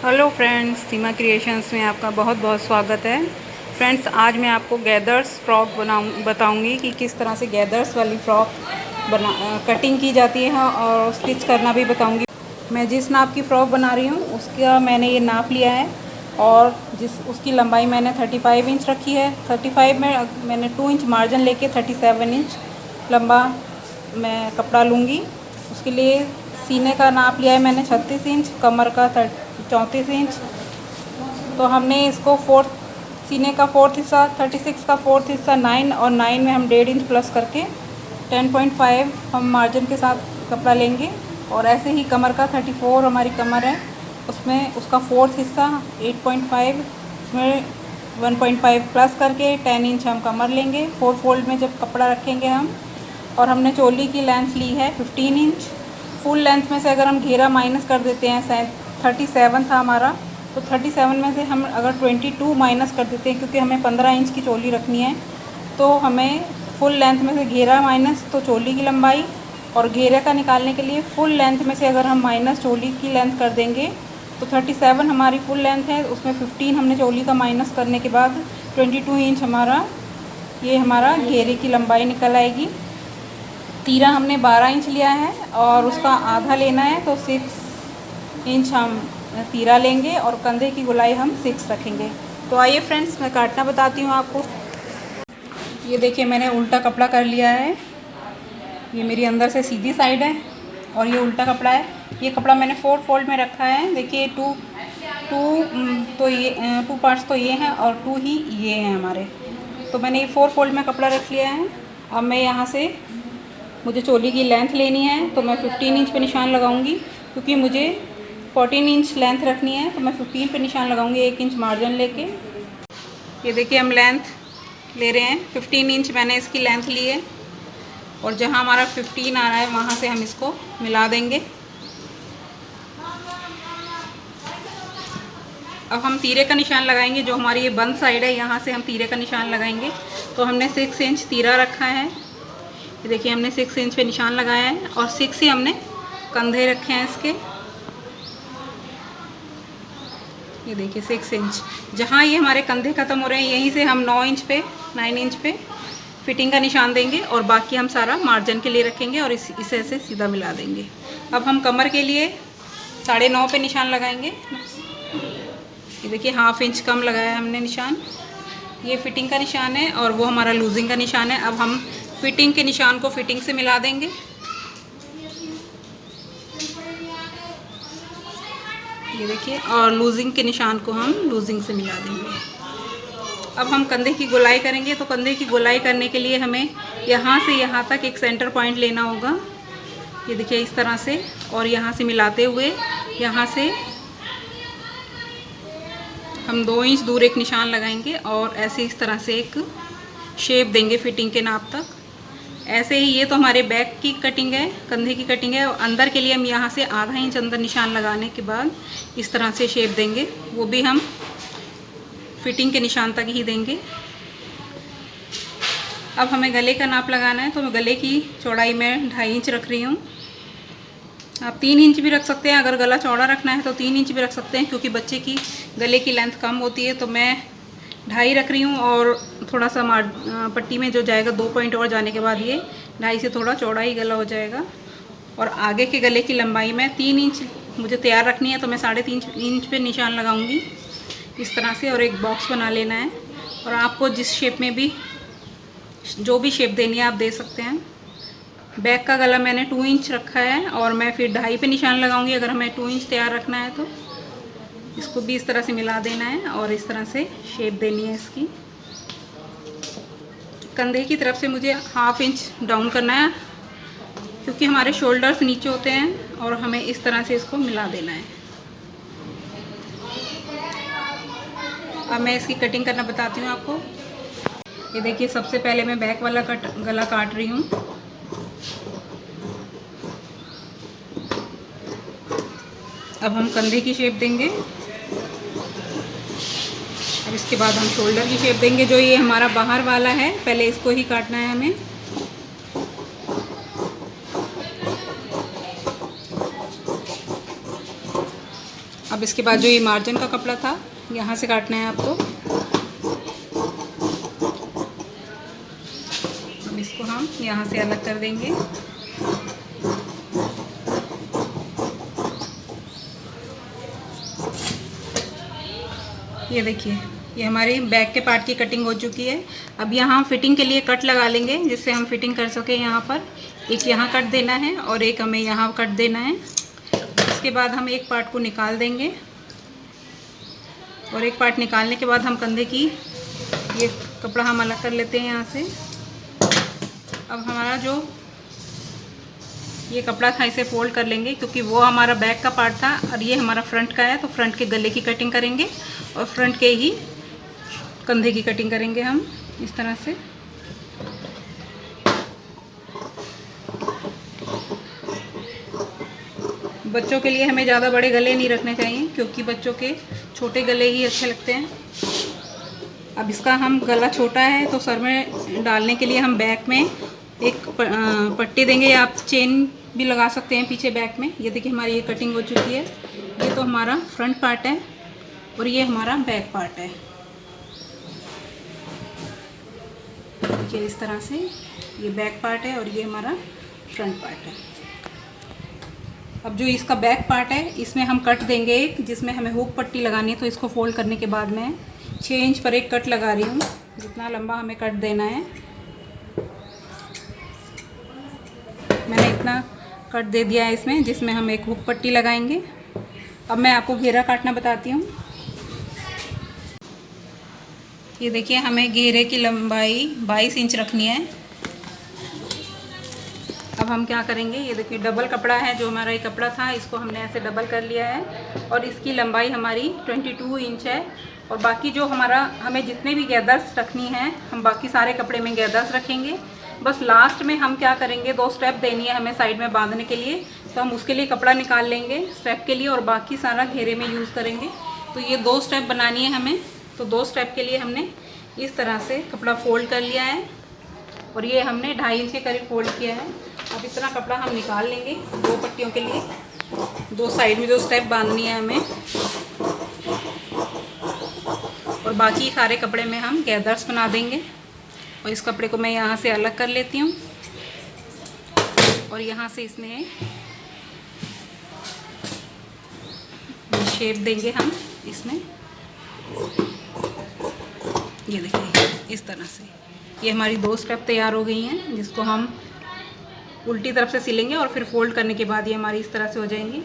Hello friends, सीमा creations में आपका बहुत बहुत स्वागत है। फ्रेंड्स, आज मैं आपको गैदर्स फ्रॉक बताऊंगी कि किस तरह से गैदर्स वाली फ़्रॉक कटिंग की जाती है और स्टिच करना भी बताऊंगी। मैं जिस नाप की फ़्रॉक बना रही हूँ उसका मैंने ये नाप लिया है और उसकी लंबाई मैंने 35 इंच रखी है। 35 में मैंने 2 इंच मार्जिन लेके 37 इंच लंबा मैं कपड़ा लूँगी। उसके लिए सीने का नाप लिया है मैंने 36 इंच, कमर का 34 इंच। तो हमने इसको सीने का फोर्थ हिस्सा 36 का फोर्थ हिस्सा 9 और 9 में हम 1.5 इंच प्लस करके 10.5 हम मार्जिन के साथ कपड़ा लेंगे। और ऐसे ही कमर का 34 हमारी कमर है, उसमें उसका फोर्थ हिस्सा 8.5, उसमें 1.5 प्लस करके 10 इंच हम कमर लेंगे 4 फोल्ड में जब कपड़ा रखेंगे हम। और हमने चोली की लेंथ ली है 15 इंच। फुल लेंथ में से अगर हम घेरा माइनस कर देते हैं, शायद 37 था हमारा, तो 37 में से हम अगर 22 माइनस कर देते हैं, क्योंकि हमें 15 इंच की चोली रखनी है, तो हमें फुल लेंथ में से घेरा माइनस तो चोली की लंबाई, और घेरे का निकालने के लिए फुल लेंथ में से अगर हम माइनस चोली की लेंथ कर देंगे तो 37 हमारी फुल लेंथ है, उसमें 15 हमने चोली का माइनस करने के बाद 22 इंच हमारा घेरे की लंबाई निकल आएगी। तीरा हमने 12 इंच लिया है और उसका आधा लेना है, तो 6 इंच हम तीरा लेंगे और कंधे की गोलाई हम 6 रखेंगे। तो आइए फ्रेंड्स, मैं काटना बताती हूँ आपको। ये देखिए, मैंने उल्टा कपड़ा कर लिया है। ये मेरी अंदर से सीधी साइड है और ये उल्टा कपड़ा है। ये कपड़ा मैंने 4 फोल्ड में रखा है। देखिए, टू पार्ट्स तो ये हैं और 2 ही ये हैं हमारे। तो मैंने ये 4 फोल्ड में कपड़ा रख लिया है। अब मैं यहाँ से, मुझे चोली की लेंथ लेनी है तो मैं 15 इंच पे निशान लगाऊंगी, क्योंकि मुझे 14 इंच लेंथ रखनी है, तो मैं 15 पे निशान लगाऊंगी 1 इंच मार्जिन लेके। ये देखिए, हम लेंथ ले रहे हैं 15 इंच मैंने इसकी लेंथ ली है, और जहाँ हमारा 15 आ रहा है वहाँ से हम इसको मिला देंगे। अब हम तीरे का निशान लगाएंगे। जो हमारी ये बंद साइड है, यहाँ से हम तीरे का निशान लगाएंगे। तो हमने 6 इंच तीरा रखा है। ये देखिए, हमने 6 इंच पे निशान लगाया है और 6 ही हमने कंधे रखे हैं इसके। ये देखिए 6 इंच, जहाँ ये हमारे कंधे ख़त्म हो रहे हैं यहीं से हम 9 इंच पे फिटिंग का निशान देंगे, और बाकी हम सारा मार्जिन के लिए रखेंगे और इसे ऐसे सीधा मिला देंगे। अब हम कमर के लिए 9.5 पे निशान लगाएंगे। ये देखिए, 1/2 इंच कम लगाया हमने निशान। ये फिटिंग का निशान है और वो हमारा लूजिंग का निशान है। अब हम फिटिंग के निशान को फिटिंग से मिला देंगे। ये देखिए, और लूजिंग के निशान को हम लूजिंग से मिला देंगे। अब हम कंधे की गोलाई करेंगे। तो कंधे की गोलाई करने के लिए हमें यहाँ से यहाँ तक एक सेंटर पॉइंट लेना होगा। ये देखिए, इस तरह से, और यहाँ से मिलाते हुए यहाँ से हम 2 इंच दूर एक निशान लगाएंगे और ऐसे इस तरह से एक शेप देंगे फिटिंग के नाप तक। ऐसे ही, ये तो हमारे बैक की कटिंग है, कंधे की कटिंग है। और अंदर के लिए हम यहाँ से आधा इंच अंदर निशान लगाने के बाद इस तरह से शेप देंगे, वो भी हम फिटिंग के निशान तक ही देंगे। अब हमें गले का नाप लगाना है। तो मैं गले की चौड़ाई में 2.5 इंच रख रही हूँ। आप 3 इंच भी रख सकते हैं, अगर गला चौड़ा रखना है तो 3 इंच भी रख सकते हैं, क्योंकि बच्चे की गले की लेंथ कम होती है। तो मैं 2.5 रख रही हूँ, और थोड़ा सा पट्टी में जो जाएगा 2 पॉइंट और जाने के बाद ये 2.5 से थोड़ा चौड़ा ही गला हो जाएगा। और आगे के गले की लंबाई में 3 इंच मुझे तैयार रखनी है, तो मैं 3.5 इंच पे निशान लगाऊंगी इस तरह से, और एक बॉक्स बना लेना है। और आपको जिस शेप में भी, जो भी शेप देनी है आप दे सकते हैं। बैक का गला मैंने 2 इंच रखा है और मैं फिर 2.5 पे निशान लगाऊंगी। अगर हमें 2 इंच तैयार रखना है तो इसको भी इस तरह से मिला देना है और इस तरह से शेप देनी है इसकी। कंधे की तरफ से मुझे 1/2 इंच डाउन करना है, क्योंकि हमारे शोल्डर्स नीचे होते हैं, और हमें इस तरह से इसको मिला देना है। अब मैं इसकी कटिंग करना बताती हूँ आपको। ये देखिए, सबसे पहले मैं बैक वाला गला काट रही हूँ। अब हम कंधे की शेप देंगे। अब इसके बाद हम शोल्डर की शेप देंगे। जो ये हमारा बाहर वाला है, पहले इसको ही काटना है हमें। अब अब इसके बाद जो ये मार्जिन का कपड़ा था, यहाँ से काटना है आपको। अब इसको हम यहाँ से अलग कर देंगे। ये देखिए, ये हमारी बैक के पार्ट की कटिंग हो चुकी है। अब यहाँ फिटिंग के लिए कट लगा लेंगे, जिससे हम फिटिंग कर सकें। यहाँ पर एक यहाँ कट देना है और एक हमें यहाँ कट देना है। इसके बाद हम एक पार्ट को निकाल देंगे और एक पार्ट निकालने के बाद हम कंधे की ये कपड़ा हम अलग कर लेते हैं यहाँ से। अब हमारा जो ये कपड़ा था इसे फोल्ड कर लेंगे, क्योंकि वो हमारा बैक का पार्ट था और ये हमारा फ्रंट का है, तो फ्रंट के गले की कटिंग करेंगे और फ्रंट के ही कंधे की कटिंग करेंगे हम इस तरह से। बच्चों के लिए हमें ज़्यादा बड़े गले नहीं रखने चाहिए, क्योंकि बच्चों के छोटे गले ही अच्छे लगते हैं। अब इसका हम गला छोटा है तो सर में डालने के लिए हम बैक में एक पट्टी देंगे, या आप चेन भी लगा सकते हैं पीछे बैक में। ये देखिए हमारी ये कटिंग हो चुकी है। ये तो हमारा फ्रंट पार्ट है और ये हमारा बैक पार्ट है। देखिए इस तरह से ये बैक पार्ट है और ये हमारा फ्रंट पार्ट है। अब जो इसका बैक पार्ट है इसमें हम कट देंगे एक, जिसमें हमें हुक पट्टी लगानी है। तो इसको फोल्ड करने के बाद मैं 6 इंच पर एक कट लगा रही हूँ, जितना लंबा हमें कट देना है। मैंने इतना कट दे दिया है इसमें, जिसमें हम एक हुक पट्टी लगाएंगे। अब मैं आपको घेरा काटना बताती हूँ। ये देखिए, हमें घेरे की लंबाई 22 इंच रखनी है। अब हम क्या करेंगे, ये देखिए डबल कपड़ा है, जो हमारा ये कपड़ा था इसको हमने ऐसे डबल कर लिया है और इसकी लंबाई हमारी 22 इंच है। और बाकी जो हमें जितने भी गैदर्स रखनी है, हम बाकी सारे कपड़े में गैदर्स रखेंगे। बस लास्ट में हम क्या करेंगे, 2 स्टेप देनी है हमें साइड में बांधने के लिए, तो हम उसके लिए कपड़ा निकाल लेंगे स्टेप के लिए और बाकी सारा घेरे में यूज़ करेंगे। तो ये 2 स्टेप बनानी है हमें। तो 2 स्टेप के लिए हमने इस तरह से कपड़ा फोल्ड कर लिया है और ये हमने 2.5 इंच के करीब फोल्ड किया है। अब इतना कपड़ा हम निकाल लेंगे 2 पट्टियों के लिए। 2 साइड में जो स्टेप बांधनी है हमें, और बाकी सारे कपड़े में हम गैदर्स बना देंगे। और इस कपड़े को मैं यहाँ से अलग कर लेती हूँ और यहाँ से इसमें शेप देंगे हम इसमें। ये देखिए इस तरह से ये हमारी 2 स्टेप तैयार हो गई हैं, जिसको हम उल्टी तरफ से सिलेंगे और फिर फोल्ड करने के बाद ये हमारी इस तरह से हो जाएंगी।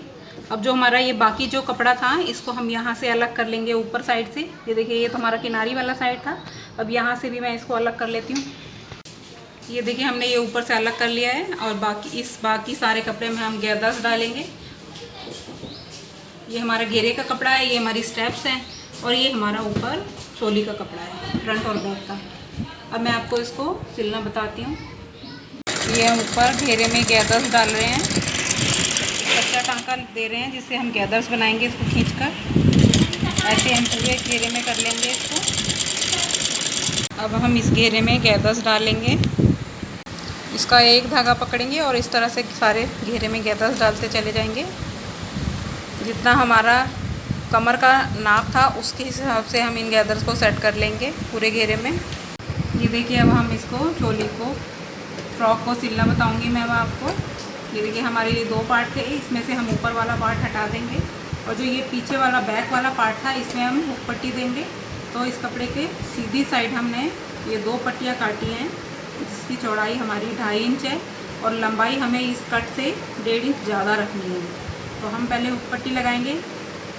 अब जो हमारा ये बाकी जो कपड़ा था इसको हम यहाँ से अलग कर लेंगे ऊपर साइड से। ये देखिए, ये तो हमारा किनारी वाला साइड था। अब यहाँ से भी मैं इसको अलग कर लेती हूँ। ये देखिए हमने ये ऊपर से अलग कर लिया है और बाकी सारे कपड़े में हम गैदर्स डालेंगे। ये हमारा घेरे का कपड़ा है, ये हमारी स्टेप्स हैं और ये हमारा ऊपर चोली का कपड़ा है, फ्रंट और बैक का। अब मैं आपको इसको सिलना बताती हूँ। ये हम ऊपर घेरे में गैदर्स डाल रहे हैं, कच्चा टांका दे रहे हैं, जिससे हम गैदर्स बनाएंगे इसको खींचकर। ऐसे हम पूरे घेरे में कर लेंगे इसको। अब हम इस घेरे में गैदर्स डालेंगे, इसका एक धागा पकड़ेंगे और इस तरह से सारे घेरे में गैदर्स डालते चले जाएंगे। जितना हमारा कमर का नाप था उसके हिसाब से हम इन गैदर्स को सेट कर लेंगे पूरे घेरे में। ये देखिए, अब हम इसको चोली को फ्रॉक को सिलना बताऊंगी मैं आपको। ये देखिए हमारे ये 2 पार्ट थे, इसमें से हम ऊपर वाला पार्ट हटा देंगे और जो ये पीछे वाला बैक वाला पार्ट था इसमें हम हुक पट्टी देंगे। तो इस कपड़े के सीधी साइड हमने ये 2 पट्टियाँ काटी हैं, जिसकी चौड़ाई हमारी 2.5 इंच है और लंबाई हमें इस कट से 1.5 इंच ज़्यादा रखनी है। तो हम पहले हुक पट्टी लगाएंगे।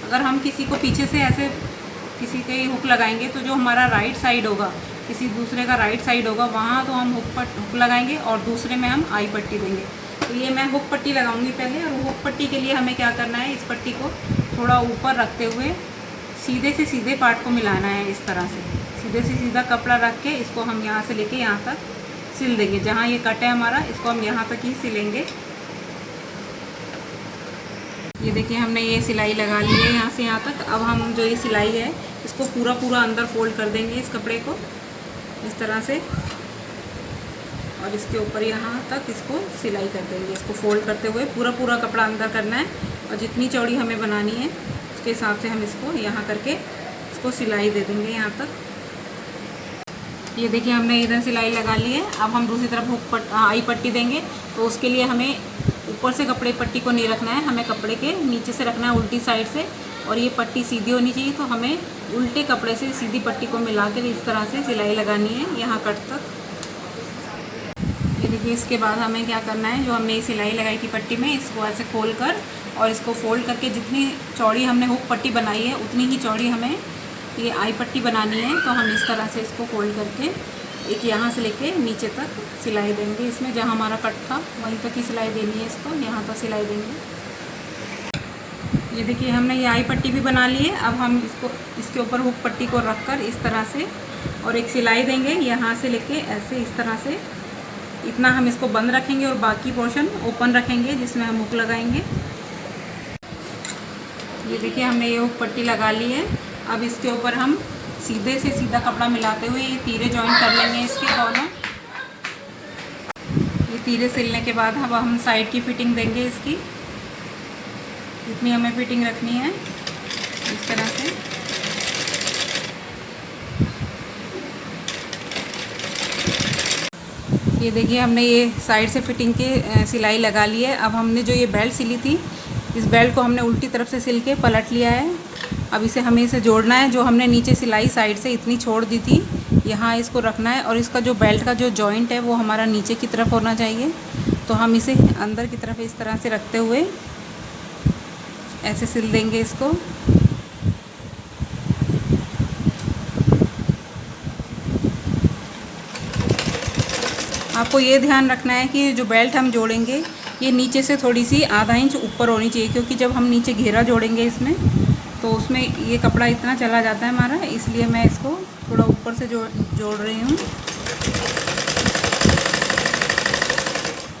अगर हम किसी को पीछे से ऐसे किसी के हुक लगाएंगे तो जो हमारा राइट साइड होगा, किसी दूसरे का राइट साइड होगा, वहाँ तो हम हुक लगाएंगे और दूसरे में हम आई पट्टी देंगे। तो ये मैं हुक पट्टी लगाऊंगी पहले। और हुक पट्टी के लिए हमें क्या करना है, इस पट्टी को थोड़ा ऊपर रखते हुए सीधे से सीधे पार्ट को मिलाना है। इस तरह से सीधे से सीधा कपड़ा रख के इसको हम यहाँ से लेके यहाँ तक सिल देंगे। जहाँ ये कट है हमारा, इसको हम यहाँ तक ही सिलेंगे। ये देखिए हमने ये सिलाई लगा ली है यहाँ से यहाँ तक। अब हम जो ये सिलाई है इसको पूरा अंदर फोल्ड कर देंगे इस कपड़े को इस तरह से, और इसके ऊपर यहाँ तक इसको सिलाई कर देंगे। इसको फोल्ड करते हुए पूरा कपड़ा अंदर करना है और जितनी चौड़ी हमें बनानी है उसके हिसाब से हम इसको यहाँ करके इसको सिलाई दे देंगे यहाँ तक। ये देखिए हमने इधर सिलाई लगा ली है। अब हम दूसरी तरफ हुक आई पट्टी देंगे। तो उसके लिए हमें ऊपर से कपड़े पट्टी को नहीं रखना है, हमें कपड़े के नीचे से रखना है, उल्टी साइड से। और ये पट्टी सीधी होनी चाहिए, तो हमें उल्टे कपड़े से सीधी पट्टी को मिलाकर इस तरह से सिलाई लगानी है यहाँ कट तक। ये देखिए इसके बाद हमें क्या करना है, जो हमने ये सिलाई लगाई थी पट्टी में, इसको ऐसे खोल कर और इसको फोल्ड करके जितनी चौड़ी हमने हुक पट्टी बनाई है उतनी ही चौड़ी हमें ये आई पट्टी बनानी है। तो हम इस तरह से इसको फोल्ड करके एक यहाँ से लेके नीचे तक सिलाई देंगे। इसमें जहाँ हमारा कट था वहीं तक ही सिलाई देनी है, इसको यहाँ तक सिलाई देंगे। ये देखिए हमने ये आई पट्टी भी बना ली है। अब हम इसको इसके ऊपर हुक पट्टी को रख कर इस तरह से और एक सिलाई देंगे यहाँ से लेके ऐसे इस तरह से। इतना हम इसको बंद रखेंगे और बाकी पोर्शन ओपन रखेंगे जिसमें हम हुक लगाएंगे। ये देखिए हमने ये हुक पट्टी लगा ली है। अब इसके ऊपर हम सीधे से सीधा कपड़ा मिलाते हुए ये तीरे जॉइन कर लेंगे इसके दोनों। ये तीरे सिलने के बाद अब हम साइड की फिटिंग देंगे इसकी। इतनी हमें फिटिंग रखनी है इस तरह से। ये देखिए हमने ये साइड से फिटिंग की सिलाई लगा ली है। अब हमने जो ये बेल्ट सिली थी, इस बेल्ट को हमने उल्टी तरफ से सिल के पलट लिया है। अब इसे हमें इसे जोड़ना है। जो हमने नीचे सिलाई साइड से इतनी छोड़ दी थी, यहाँ इसको रखना है और इसका जो बेल्ट का जो जॉइंट है वो हमारा नीचे की तरफ होना चाहिए। तो हम इसे अंदर की तरफ इस तरह से रखते हुए ऐसे सिल देंगे इसको। आपको ये ध्यान रखना है कि जो बेल्ट हम जोड़ेंगे ये नीचे से थोड़ी सी आधा इंच ऊपर होनी चाहिए, क्योंकि जब हम नीचे घेरा जोड़ेंगे इसमें तो उसमें ये कपड़ा इतना चला जाता है हमारा, इसलिए मैं इसको थोड़ा ऊपर से जोड़ रही हूँ।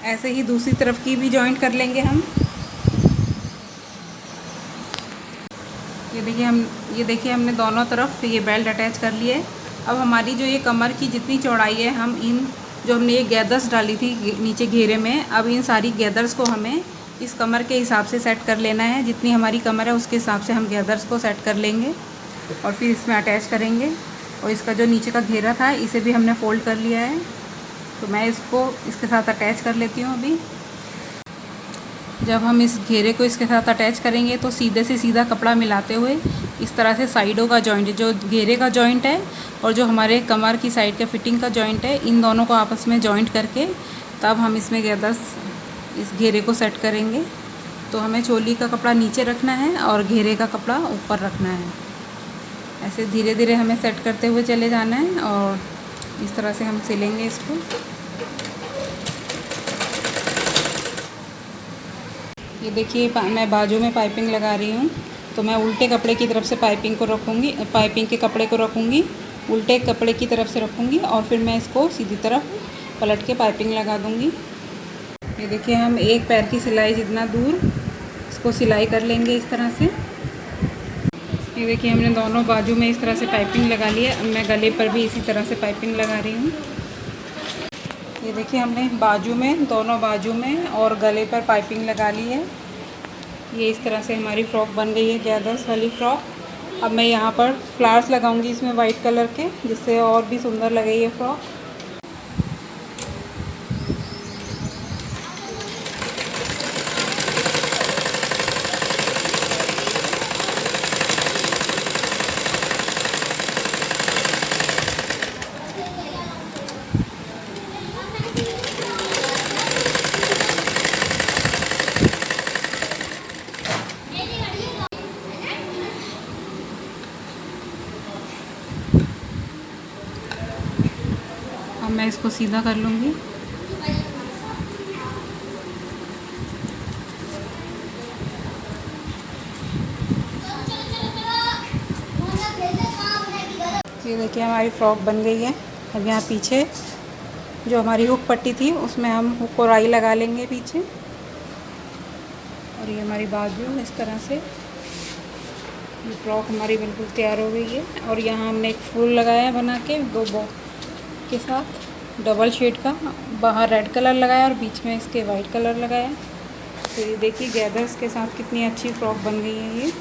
ऐसे ही दूसरी तरफ की भी जॉइंट कर लेंगे हम। ये देखिए हमने दोनों तरफ ये बेल्ट अटैच कर लिए। अब हमारी जो ये कमर की जितनी चौड़ाई है, हम इन जो हमने ये गैदर्स डाली थी नीचे घेरे में, अब इन सारी गैदर्स को हमें इस कमर के हिसाब से सेट कर लेना है। जितनी हमारी कमर है उसके हिसाब से हम गैदर्स को सेट कर लेंगे और फिर इसमें अटैच करेंगे। और इसका जो नीचे का घेरा था इसे भी हमने फोल्ड कर लिया है, तो मैं इसको इसके साथ अटैच कर लेती हूँ। अभी जब हम इस घेरे को इसके साथ अटैच करेंगे तो सीधे से सीधा कपड़ा मिलाते हुए इस तरह से साइडों का जॉइंट, जो घेरे का जॉइंट है और जो हमारे कमर की साइड का फिटिंग का जॉइंट है, इन दोनों को आपस में जॉइंट करके तब हम इसमें गैदर्स इस घेरे को सेट करेंगे। तो हमें चोली का कपड़ा नीचे रखना है और घेरे का कपड़ा ऊपर रखना है। ऐसे धीरे धीरे हमें सेट करते हुए चले जाना है और इस तरह से हम सिलेंगे इसको। ये देखिए मैं बाजू में पाइपिंग लगा रही हूँ, तो मैं उल्टे कपड़े की तरफ से पाइपिंग को रखूँगी, पाइपिंग के कपड़े को रखूँगी, उल्टे कपड़े की तरफ से रखूँगी और फिर मैं इसको सीधी तरफ पलट के पाइपिंग लगा दूँगी। ये देखिए हम एक पैर की सिलाई जितना दूर इसको सिलाई कर लेंगे इस तरह से। ये देखिए हमने दोनों बाजू में इस तरह से पाइपिंग लगा ली है। अब मैं गले पर भी इसी तरह से पाइपिंग लगा रही हूँ। ये देखिए हमने बाजू में, दोनों बाजू में और गले पर पाइपिंग लगा ली है। ये इस तरह से हमारी फ़्रॉक बन गई है, गैदर्स वाली फ़्रॉक। अब मैं यहाँ पर फ्लावर्स लगाऊंगी इसमें वाइट कलर के, जिससे और भी सुंदर लगे ये फ़्रॉक। अब मैं इसको सीधा कर लूँगी। ये देखिए हमारी फ़्रॉक बन गई है। अब यहाँ पीछे जो हमारी हुक पट्टी थी उसमें हम हुक और आई लगा लेंगे पीछे। और ये हमारी बाजू इस तरह से, ये फ़्रॉक हमारी बिल्कुल तैयार हो गई है। और यहाँ हमने एक फूल लगाया है बना के, दो बॉ के साथ डबल शेड का, बाहर रेड कलर लगाया और बीच में इसके वाइट कलर लगाया। तो ये देखिए गैदर्स के साथ कितनी अच्छी फ़्रॉक बन गई है ये।